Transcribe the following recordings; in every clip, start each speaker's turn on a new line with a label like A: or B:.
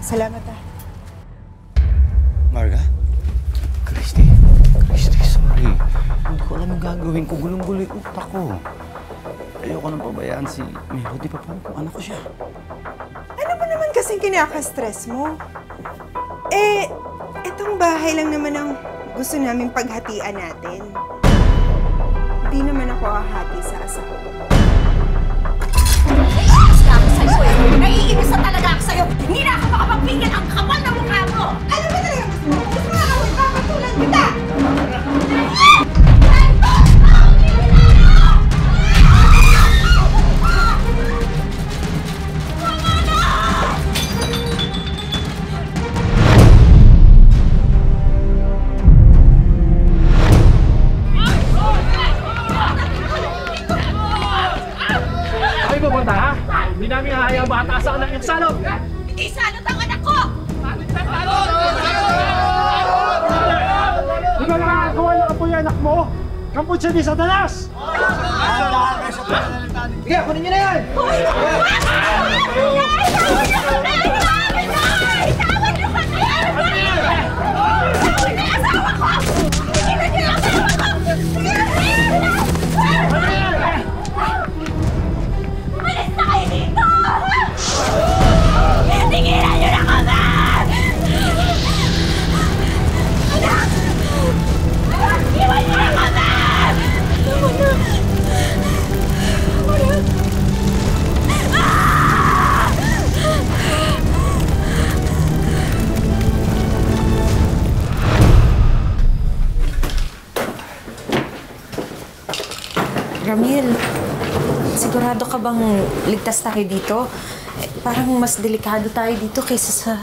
A: Salamat ah.
B: Marga? Christy, sorry. Hindi ko alam ang gagawin ko. Gulong-gulo yung utak ko. Ayoko nang pabayaan si Mero. Di pa paano kung anak ko siya.
A: Ano ba naman kasing kinaka-stress mo? Eh, itong bahay lang naman ang gusto naming paghatian natin. Hindi naman ako hahati sa asawa.
C: Naiinis na ako sa'yo eh! Naiinis na talaga ako sa'yo! Hindi na ako makapagpigil ang kapal na mukha mo!
A: Ano ba talaga gusto mo? Gusto mo na ako ipapatulan kita!
D: Hindi namin hahayang bata sa anak yung salot!
C: Hindi salot ang anak ko!
D: Di ba nakakagawa ng apoy anak mo? Kampun siya ni Satanas! Sige, kunin niyo na yan!
C: Tingilan niyo na kami! Anak! Iwan niyo na kami!
E: Ramil, sigurado ka bang ligtas tayo dito? Parang mas delikado tayo dito kaysa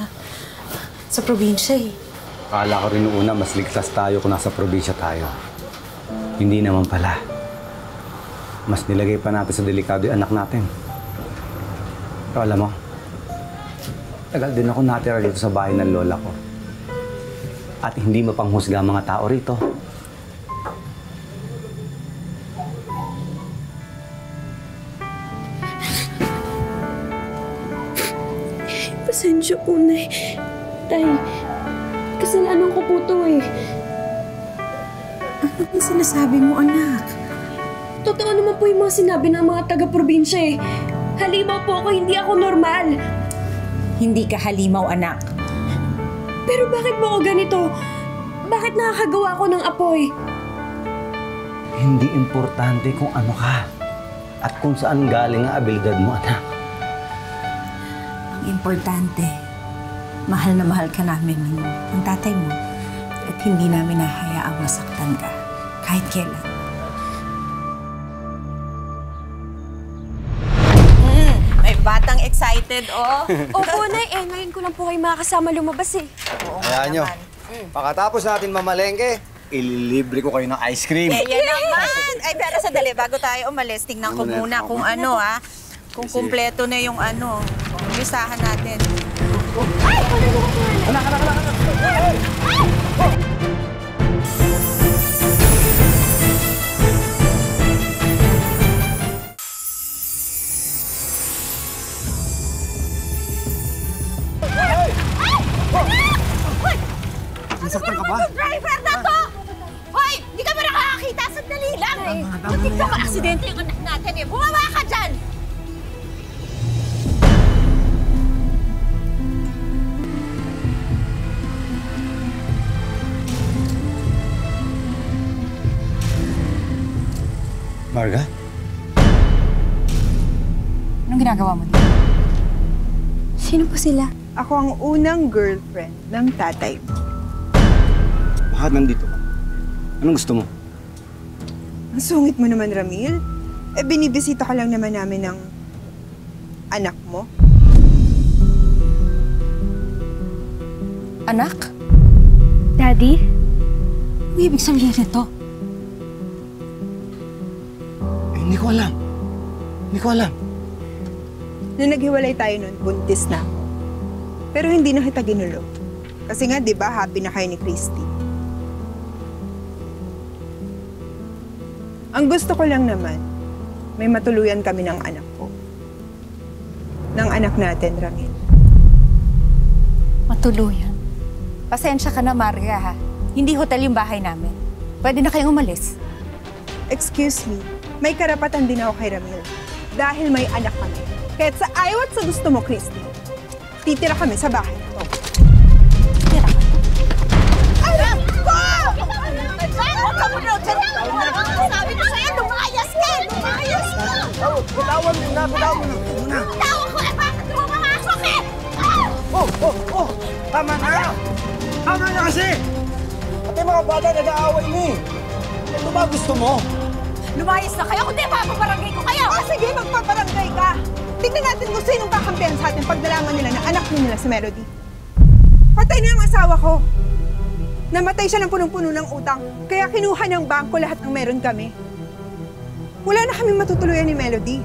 E: sa probinsya eh.
B: Akala ko rin una, mas ligtas tayo kung nasa probinsya tayo. Hindi naman pala. Mas nilagay pa natin sa delikado yung anak natin. Pero alam mo, tagal din ako natira dito sa bahay ng lola ko. At hindi mapanghusga ang mga tao rito.
F: Pasensya po, Nay. Tay, kasalanan ko po to eh.
E: Ano yung sinasabi mo, anak?
F: Totoo naman po yung mga sinabi ng mga taga-probinsya eh. Halimaw po ako, hindi ako normal.
E: Hindi ka halimaw, anak.
F: Pero bakit po ako ganito? Bakit nakakagawa ako ng apoy?
B: Hindi importante kung ano ka at kung saan galing ang abilidad mo, anak.
E: Ang importante, mahal na mahal ka namin ng tatay mo at hindi namin nahayaang masaktan ka kahit kailan.
C: May batang excited, oh!
F: Opo, Nay. Eh, ngayon ko lang po kayo makakasama lumabas eh.
C: Oo
G: Hayaan nyo. Pagkatapos natin mamalengke, ililibre ko kayo ng ice cream.
C: Eh, yan naman! Ay, pero sandali, bago tayo umalis, tingnan ko muna kung ano, ha? Kung kumpleto na yung ano, listahan natin. Ay!
G: Nasaktan ka ba?
C: Driver na to! Hoy! Hindi ka ba nakakakita? Sandali lang! Butik ka ma-aksidente yung anak natin eh! Bumaba ka dyan!
B: Marga?
E: Anong ginagawa mo dito?
F: Sino po sila?
A: Ako ang unang girlfriend ng tatay mo.
B: Bakit nandito ka? Anong gusto mo?
A: Ang sungit mo naman, Ramil. Eh, binibisita ka lang naman namin ng anak mo.
E: Anak?
F: Daddy?
E: Ano ibig sabihin nito?
B: Hindi ko alam. Hindi ko alam.
A: Nung naghiwalay tayo noon, buntis na ako. Pero hindi na kita ginulo. Kasi nga, di ba, happy na kayo ni Christy. Ang gusto ko lang naman, may matuluyan kami ng anak ko. Ng anak natin, Ramil.
H: Tuluyan. Pasensya ka na, Marga, ha? Hindi hotel yung bahay namin. Pwede na kayong umalis.
A: Excuse me, may karapatan din ako kay Ramil. Dahil may anak kami. Kahit sa ayaw at sa gusto mo, Christy, titira kami sa bahay na to.
H: Tira ka.
A: Alam ko!
C: Huwag ka muna dyan! Sabi ko sa'yo, lumayas ka! Lumayas ka!
G: Bitawan mo na, bitawan mo na.
C: Tawag ko eh! Bakit mo mamasok eh?
G: Oh! Tama na! Tama na kasi! Pati mga bata nag-aaway ni. Ano ba gusto mo?
C: Lumayas na kayo, kundi mapaparangay ko kayo!
A: O sige, magpaparangay ka! Tignan natin kung sinong kakampihan sa atin pag nalaman nila na anak nila si Melody. Patay na ang asawa ko. Namatay siya ng punong-puno ng utang, kaya kinuha ng bangko lahat ng meron kami. Wala na kaming matutuluyan ni Melody.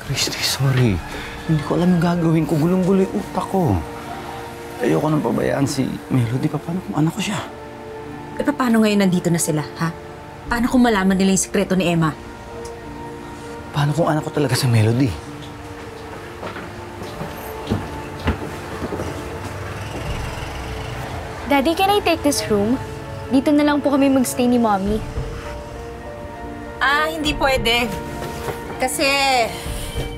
B: Christy, sorry. Hindi ko alam yung gagawin ko. Gulong-gulo yung utak ko. Ayoko nang pabayaan si Melody. Paano kung anak ko siya?
E: E paano ngayon nandito na sila, ha? Paano kung malaman nila yung sikreto ni Emma?
B: Paano kung anak ko talaga si Melody?
F: Daddy, can I take this room? Dito na lang po kami magstay ni Mommy.
C: Hindi pwede. Kasi,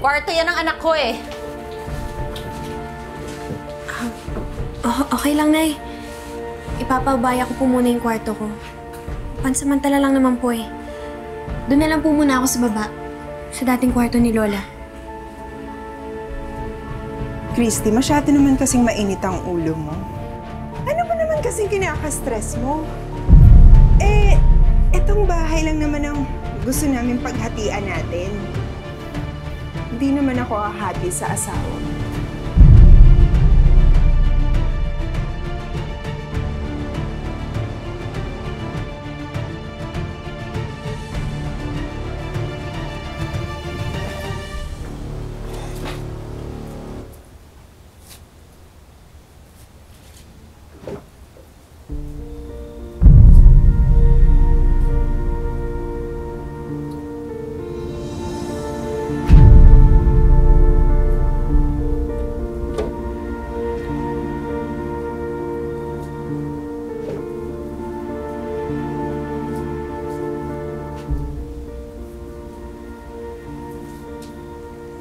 C: kwarto yan ng anak ko eh.
F: Okay lang, Nay. Ipapabaya ko po muna yung kwarto ko. Pansamantala lang naman po eh. Doon na lang po muna ako sa baba. Sa dating kwarto ni Lola.
A: Christy, masyado naman kasing mainit ang ulo mo. Ano ba naman kasing kinaka-stress mo? Etong bahay lang naman ang gusto namin paghatian natin. Hindi naman ako hahati sa asawa mo.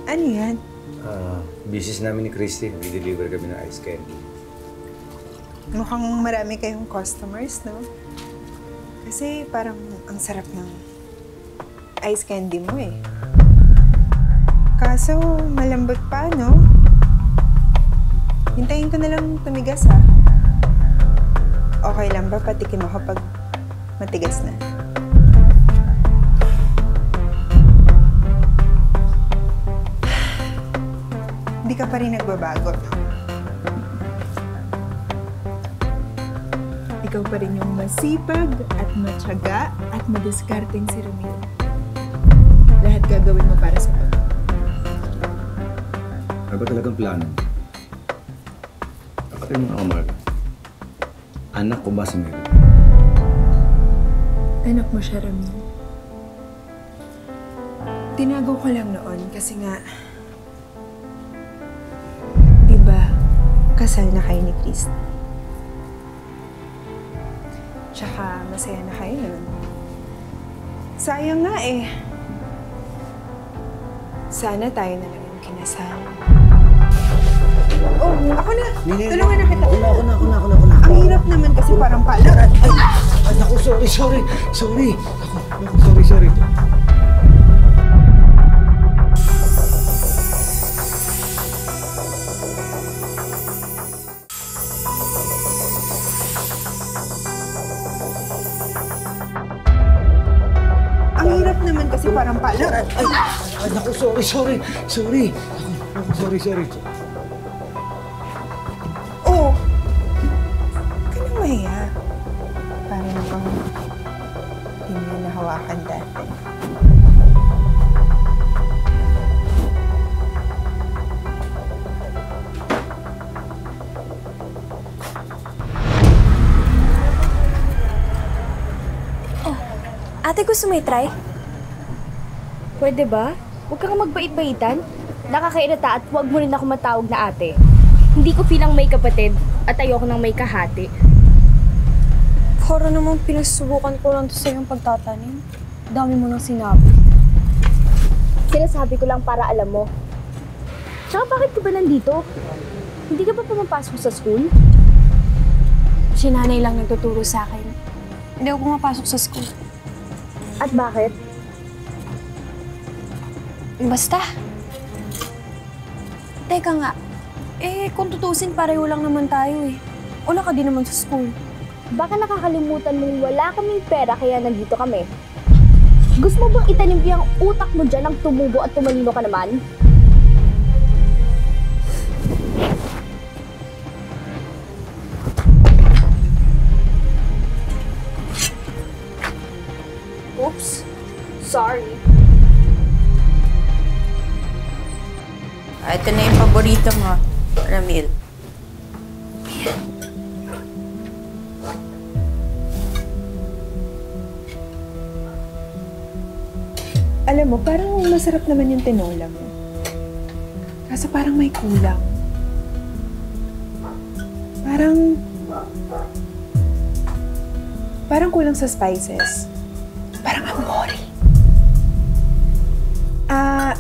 A: Ano yan?
B: Business namin ni Christy. Nag-deliver kami ng ice candy.
A: Mukhang marami kayong customers, no? Kasi parang ang sarap ng ice candy mo eh. Kaso malambot pa, no? Hintayin ko na lang tumigas, ha? Okay lang ba patikim ako pag matigas na? Hindi ka pa rin nagbabago, no? Ikaw pa rin yung masipag at matyaga at madiskarteng si Ramil. Lahat gagawin mo para sa pag.
B: Ano ba talagang plano? Kapatid mo ako, Marga. Anak ko ba si Melody?
A: Anak mo siya, Ramil. Tinago ko lang noon kasi nga, diba, kasal na kayo ni Christy. Tsaka masaya na kayo nun. Sayang nga eh. Sana tayo na lang yung kinasal. Oh, ako na! Tulungan na kita.
G: Ako na.
A: Ang hirap naman kasi parang pala.
G: Ay, naku, sorry. Naku, sorry.
A: Ang hirap naman kasi parang pala.
G: Ay, naku, sorry. Naku, sorry.
A: Oh! Huwag ka nang mahiya. Parang kang hindi mo nahawakan dati.
F: Ate, gusto mo i-try?
I: Pwede ba? Huwag kang magbait-baitan. Nakakairita at huwag mo rin ako matawag na ate. Hindi ko pilang may kapatid at ayoko nang may kahati.
F: Para namang pinasubukan ko lang to sa iyong pagtatanim. Dami mo nang sinabi.
I: Sinasabi ko lang para alam mo. Tsaka bakit ka ba nandito? Hindi ka ba pumapasok sa school?
F: Si nanay lang nagtuturo sa akin. Hindi ako pumapasok sa school.
I: At bakit?
F: Basta. Teka nga, kung tutusin pareho lang naman tayo eh. Wala ka din naman sa school.
I: Baka nakakalimutan mong wala kaming pera kaya nandito kami. Gusto mo bang itanim yung utak mo dyan ng tumubo at tumalino ka naman? Oops. Sorry.
C: Ito na yung paborito mo, Ramil.
A: Alam mo, parang masarap naman yung tinola mo. Kaso parang may kulang. Parang kulang sa spices. Parang amori.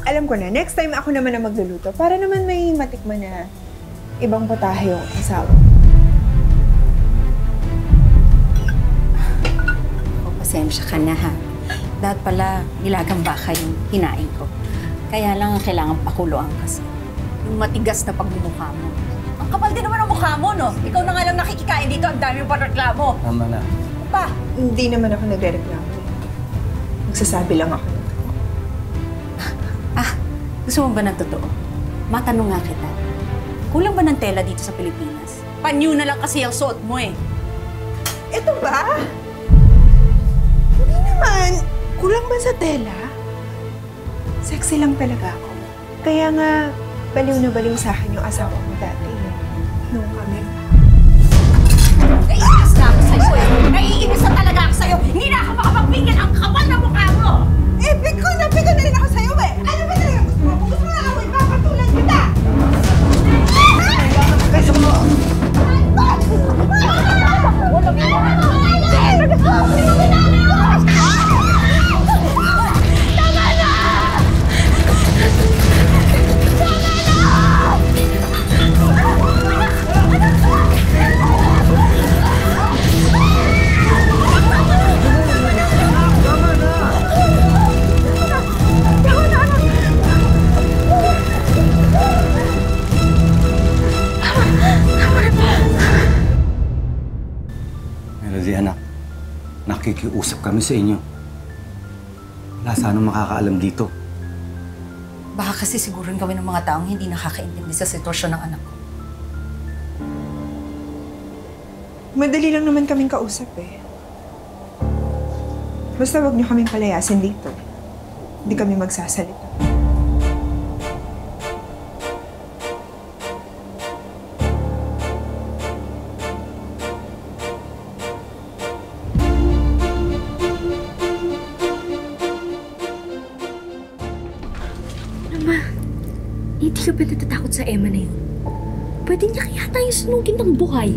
A: Alam ko na, next time ako naman na magluluto para naman may matikman na ibang putahe yung asawa.
H: Pasensya ka na ha. Dapat pala nilagang baka yung hinain ko. Kaya lang kailangan pakuluan kasi. Yung matigas na pagmumukha mo. Ang kapal din naman ang mukha mo, no? Ikaw na nga lang nakikikain dito, ang dami pa reklamo.
B: Tama na.
H: Pa!
A: Hindi naman ako nagreklamo. Magsasabi lang ako.
H: Gusto mo ba ng totoo? Matanong nga kita. Kulang ba ng tela dito sa Pilipinas? Panyo na lang kasi ang suot mo eh.
A: Ito ba? Hindi naman. Kulang ba sa tela? Sexy lang talaga ako. Kaya nga, baliw na baliw sa akin yung asawa mo dati. Noong kami.
H: Naiinis na ako sa'yo eh. Naiinis na talaga ako sa'yo. Hindi na ako makapagbigyan ang kapal na mukha mo.
A: Pigo na rin ako sa'yo eh. Ano ba talaga gusto mo? Kung gusto mo na ako, ipapatulan kita!
B: Melody, anak. Nakikiusap kami sa inyo. Wala sanang makakaalam dito.
H: Baka kasi siguro rin kami ng mga taong hindi nakakaintindi sa sitwasyon ng anak ko.
A: Madali lang naman kaming kausap eh. Basta wag niyo kaming palayasin dito. Hindi kami magsasalita.
I: Hindi ka ba natatakot sa Emma na yun? Pwede niya kaya tayo sunugin ng buhay.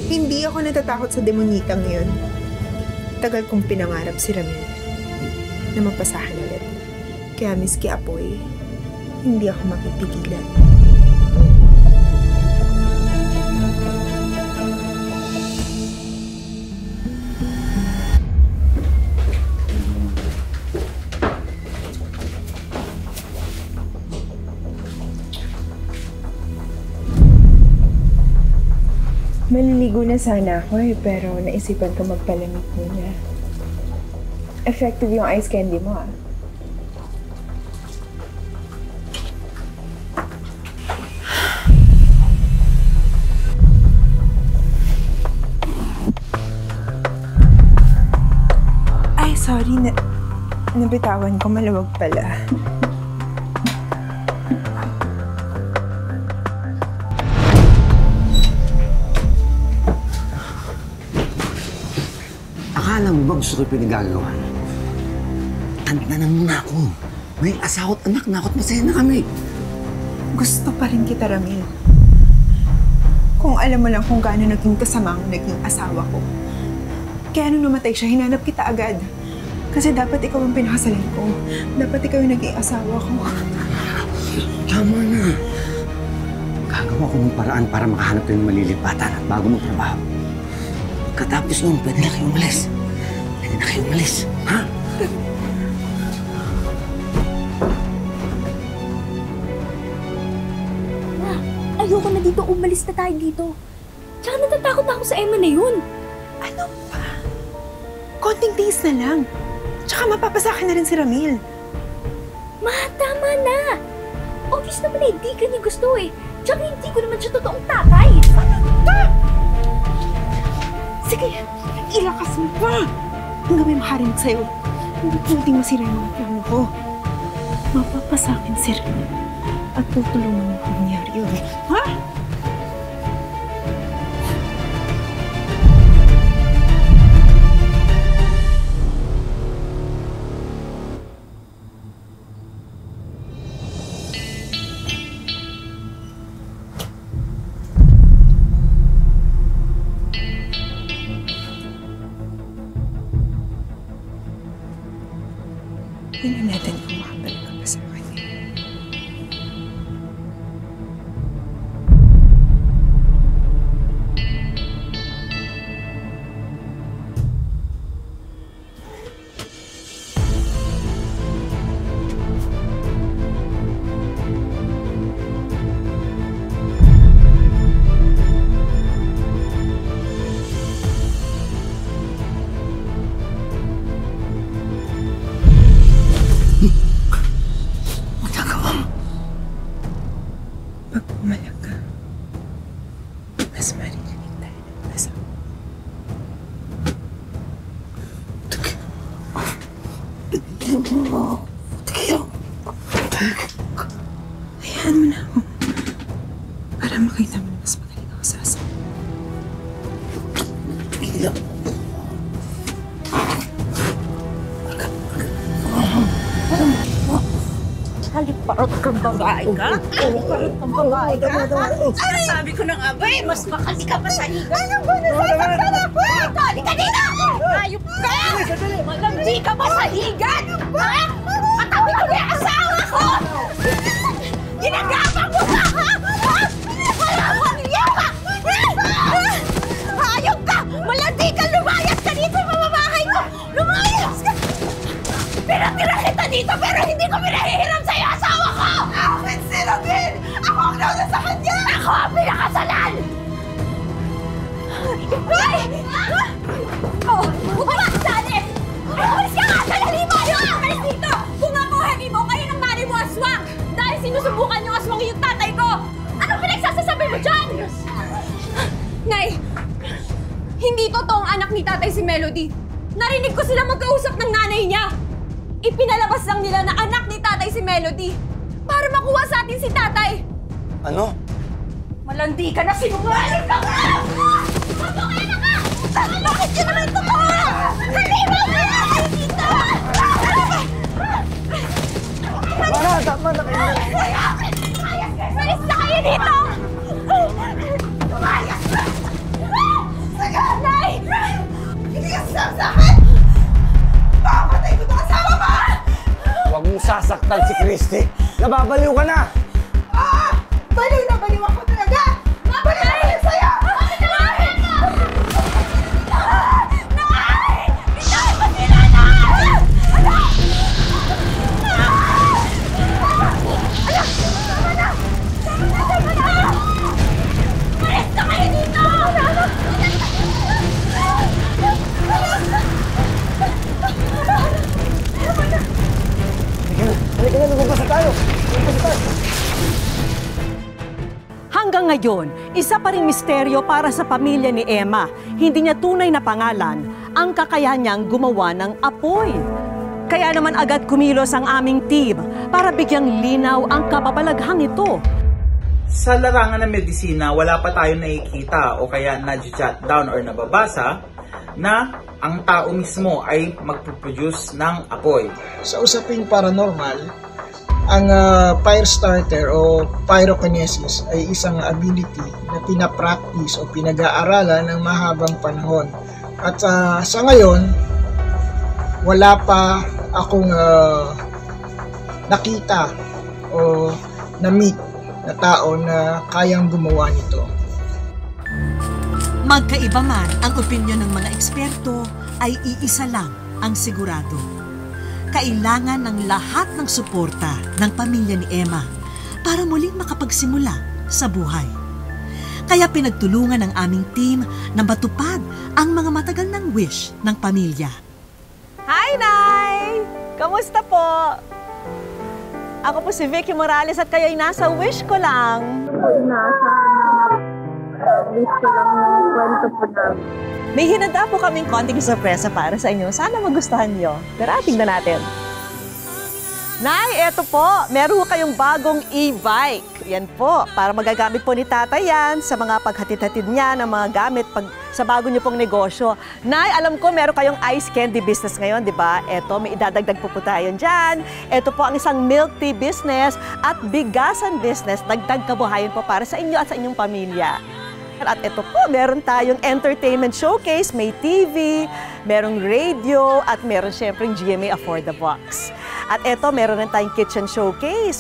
A: Hindi ako natatakot sa demonyitang yun. Tagal kong pinangarap si Ramil na mapasahan ulit. Kaya miski apoy, hindi ako mapipigilan. Maliligo na sana ako eh, pero naisipan ko magpalamig muna. Effective yung ice candy mo ah. Ay, sorry. Nabitawan ko, maluwag pala.
G: Akala mo ba gusto ko yung pinagagawa? Tantanan mo na ako. May asawa at anak na ako at masaya na kami.
A: Gusto pa rin kita, Ramil. Kung alam mo lang kung gaano naging kasama ang naging asawa ko. Kaya nung namatay siya, hinanap kita agad. Kasi dapat ikaw ang pinakasalan ko. Dapat ikaw yung naging asawa ko.
G: Tama na. Gagawa ko ng paraan para makahanap tayo ng malilipatan at bago mong trabaho. Katapos nun, pwede na kayo umalis. Pwede na kayo umalis, ha?
I: Ma, ayoko na dito. Umalis na tayo dito. Tsaka natatakot na ako sa Emma na yun.
A: Ano pa? Konting tiis na lang. Tsaka mapapasakin na rin si Ramil.
I: Ma, tama na. Obvious naman na hindi ka niya gusto eh. Tsaka hindi ko naman siya totoong tatay.
A: Sige, ilakas mo pa. Hanggang may makarinig sa'yo. Hindi mo sira yung plano ko. Mapapasakin si Ramil at tutulungan mo kung nangyari yun. Ha? Tingnan natin kung makabalik ka pa sa akin. Pag pumalag ka, mas marinig tayo ng basa. Hayaan mo na ako para makita mo na mas magaling ako sa asawa.
H: Haliparot kang babae ka? Haliparot kang babae ka? Ay, sabi ko na nga ba eh, mas makali ka pa sa higa. Ano ba? Nasasaktan ako! Ito, halika dito! Ayop ka! Malandi ka ba sa higan? Ha? Katabi ko na yung asawa ko! Ginagabang mo ka, ha? Malamang yawa! Ayop ka! Malandi ka! Lumayas ka dito sa mamabahay ko! Lumayas ka! Pinatira kita dito pero hindi ko pinahihiram sa'yo asawa ko! Akin si Ramil! Ako ang nauna sa kanya! Ako ang pinakasalan! Ay! Oh! Umalis ka, Alex! Umalis ka nga! Sandali mo! Ayaw ka umalis dito! Kung amuhin mo, kayo ng nanay mo aswang! Dahil sinusubukan yung aswang yung tatay ko! Anong pinagsasasabi mo dyan? Nay! Hindi totoong anak ni tatay si Melody! Narinig ko sila magkausap ng nanay niya! Ipinalabas lang nila na anak ni tatay si Melody para makuha sa atin si tatay.
G: Ano?
H: Malandi ka na, sinungaling ka ka! Mabukena ka! Bakit yun naman ito ka? Halimaw na kayo dito!
G: Mara, tama na kayo.
H: Malis na kayo dito! Umayas ka! Nay! Hindi ka sasama sa akin! Papatay ko na kasama ba?
G: Huwag mong sasaktan si Christy. Nababaliw ka na.
H: Baliw na baliw ako talaga! Baliw na baliw sa'yo! Nay! Nay! Bitaw ko sila, Nay! Anak! Tama na! Tama na! Malis na kayo dito!
G: Halika na, lumabas na tayo.
J: Hanggang ngayon, isa pa ring misteryo para sa pamilya ni Emma. Hindi niya tunay na pangalan ang kakayahan niyang gumawa ng apoy. Kaya naman agad kumilos ang aming team para bigyang linaw ang kapapalaghang ito.
K: Sa larangan ng medisina, wala pa tayong nakikita o kaya na-jot down or nababasa na ang tao mismo ay magpuproduce ng apoy.
L: Sa usaping paranormal, ang fire starter o pyrokinesis ay isang ability na pinapractice o pinag-aaralan ng mahabang panahon. At sa ngayon, wala pa akong nakita o na-meet na tao na kayang gumawa nito.
J: Magkaiba man ang opinyon ng mga eksperto, ay iisa lang ang sigurado. Kailangan ng lahat ng suporta ng pamilya ni Emma para muling makapagsimula sa buhay. Kaya pinagtulungan ng aming team na matupad ang mga matagal ng wish ng pamilya.
M: Hi, Nay! Kamusta po? Ako po si Vicky Morales at kayo'y nasa wish ko lang.
N: Wish ko lang ng kwento po namin.
M: May hinanda po kaming konting sorpresa para sa inyo. Sana magustuhan nyo. Pero tingnan natin. Nay, eto po. Meron kayong bagong e-bike. Yan po. Para magagamit po ni Tatay yan sa mga paghatid-hatid niya ng mga gamit sa bago niyo pong negosyo. Nay, alam ko meron kayong ice candy business ngayon, di ba? Eto, may idadagdag po tayo dyan. Eto po ang isang milk tea business at bigasan business. Dagdag kabuhayan po para sa inyo at sa inyong pamilya. At ito po, meron tayong entertainment showcase, may TV, merong radio, at meron syempre GMA Afford the Box. At ito, meron rin tayong kitchen showcase.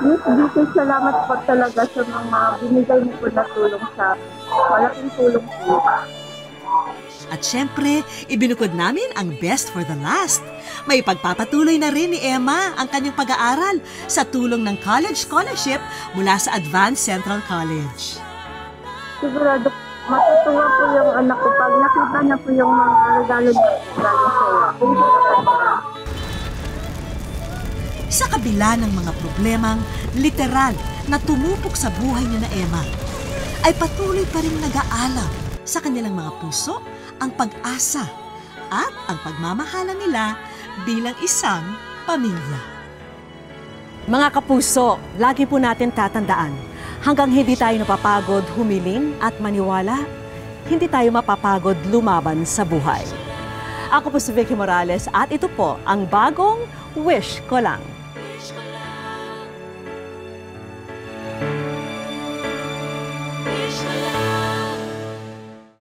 N: Miss Vicky, salamat po talaga sa mga binigay niyo po na tulong sa malaking tulong po.
J: At syempre, ibinukod namin ang best for the last. May pagpapatuloy na rin ni Emma ang kanyang pag-aaral sa tulong ng college scholarship mula sa Advanced Central College.
N: Sigurado, matutuwa po yung anak ko pag nakita niya po yung mga regalo niya galing sa'yo.
J: Sa kabila ng mga problemang literal na tumupok sa buhay ni na Emma, ay patuloy pa rin nag-aalam sa kanilang mga puso ang pag-asa at ang pagmamahalan nila bilang isang pamilya.
M: Mga kapuso, lagi po natin tatandaan, hanggang hindi tayo napapagod humiling at maniwala, hindi tayo mapapagod lumaban sa buhay. Ako po si Vicky Morales at ito po ang bagong Wish Ko Lang.